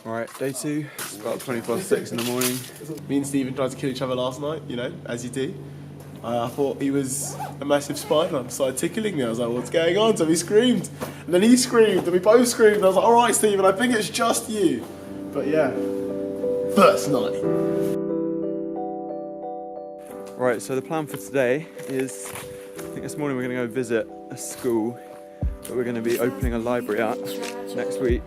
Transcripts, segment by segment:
Alright, day 2, it's about 6:20 in the morning. Me and Stephen tried to kill each other last night, you know, as you do. I thought he was a massive spider and started tickling me. I was like, what's going on? So he screamed. And then he screamed and we both screamed. And I was like, alright Stephen, I think it's just you. But yeah, first night. Right, so the plan for today is, I think this morning we're going to go visit a school that we're going to be opening a library at next week.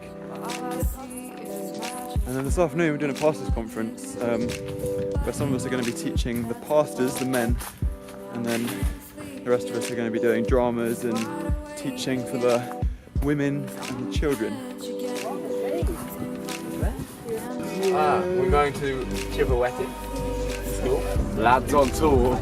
And then this afternoon we're doing a pastors conference where some of us are going to be teaching the pastors, the men, and then the rest of us are going to be doing dramas and teaching for the women and the children. We're going to Chipaweti School. Lads on tour.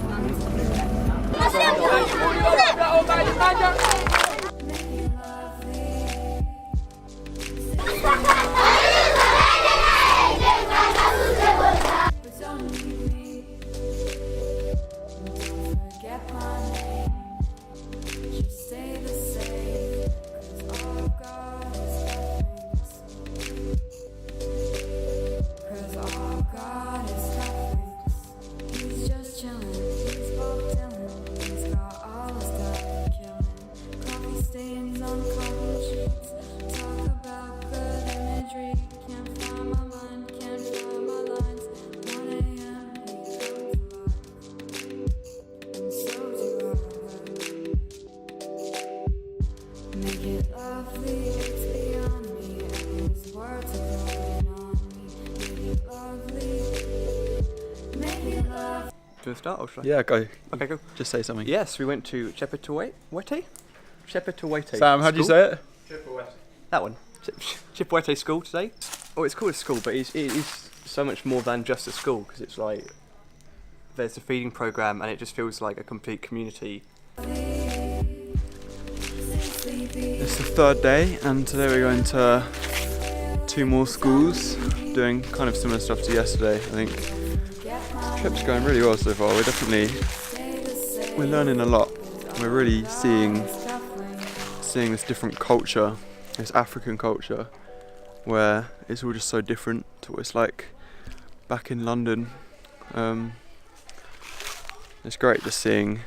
Do you want to start or should I? Yeah, go. Okay, go. Just say something. Yes, we went to Chipaweti. Sam, how do you say it? That one. Chipaweti School today. Oh, it's called a school, but it is so much more than just a school because it's like there's a feeding program and it just feels like a complete community. It's the third day and today we're going to 2 more schools doing kind of similar stuff to yesterday. I think the trip's going really well so far. We're learning a lot. We're really seeing this different culture, this African culture, where it's all just so different to what it's like back in London. It's great just seeing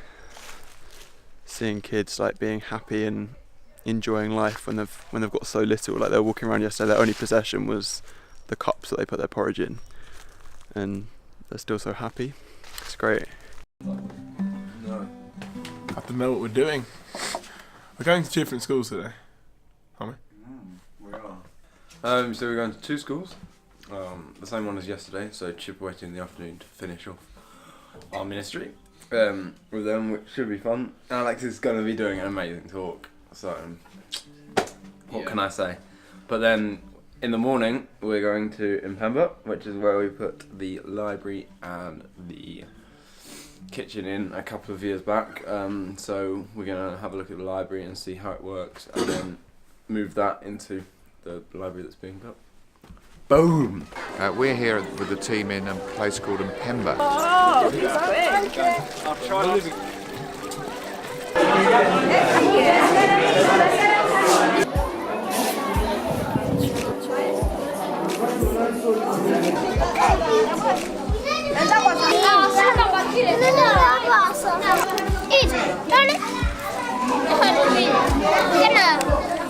kids like being happy and enjoying life when they've got so little. Like they were walking around yesterday, their only possession was the cups that they put their porridge in, and they're still so happy. It's great. No. I have to know what we're doing. We're going to different schools today, aren't we? We are. So we're going to 2 schools. The same one as yesterday, so Chipaweti in the afternoon to finish off our ministry with them, which should be fun. Alex is going to be doing an amazing talk, so what can I say? But then in the morning we're going to Mpemba, which is where we put the library and the kitchen in a couple of years back. So we're going to have a look at the library and see how it works and then move that into the library that's being built. Boom! We're here with the team in a place called Mpemba. Oh, quick! I'll try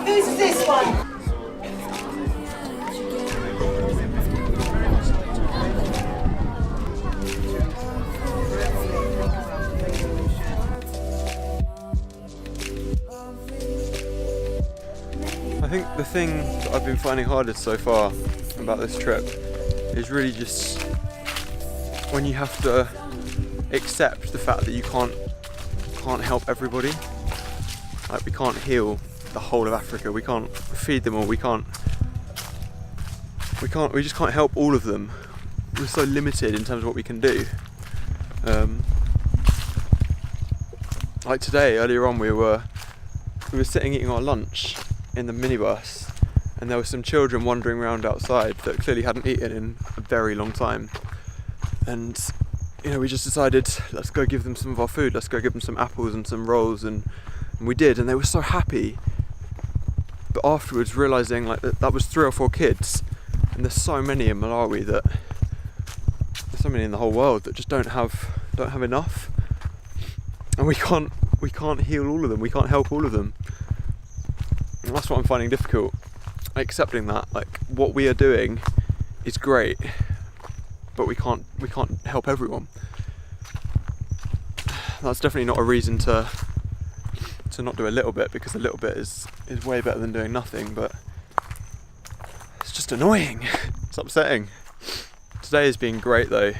Who's this one? I think the thing that I've been finding hardest so far about this trip is really just when you have to accept the fact that you can't help everybody. Like we can't heal the whole of Africa, we can't feed them all, we just can't help all of them. We're so limited in terms of what we can do. Like today, earlier on, we were sitting eating our lunch in the minibus, and there were some children wandering around outside that clearly hadn't eaten in a very long time. And we just decided, let's go give them some of our food, let's go give them some apples and some rolls, and we did, and they were so happy. But afterwards, realising like that was 3 or 4 kids, And there's so many in Malawi there's so many in the whole world that just don't have enough, and we can't heal all of them. We can't help all of them. And that's what I'm finding difficult, accepting that like what we are doing is great, but we can't help everyone. That's definitely not a reason to not do a little bit, because a little bit is way better than doing nothing, but it's just annoying. It's upsetting. Today has been great though.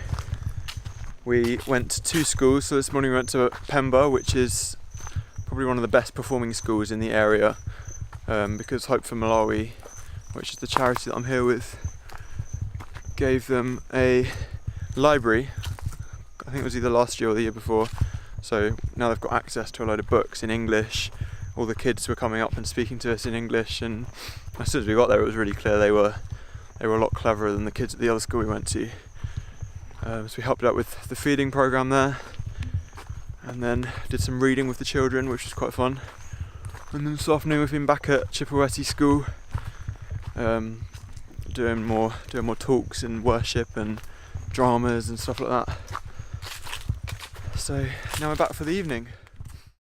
We went to 2 schools. So this morning we went to Pemba, which is probably one of the best performing schools in the area, because Hope for Malawi, which is the charity that I'm here with, gave them a library. I think it was either last year or the year before. So now they've got access to a load of books in English. All the kids were coming up and speaking to us in English, and as soon as we got there it was really clear they were a lot cleverer than the kids at the other school we went to. So we helped out with the feeding programme there, and then did some reading with the children, which was quite fun. And then this afternoon we've been back at Chipaweti School, doing more talks and worship and dramas and stuff like that. So now we're back for the evening.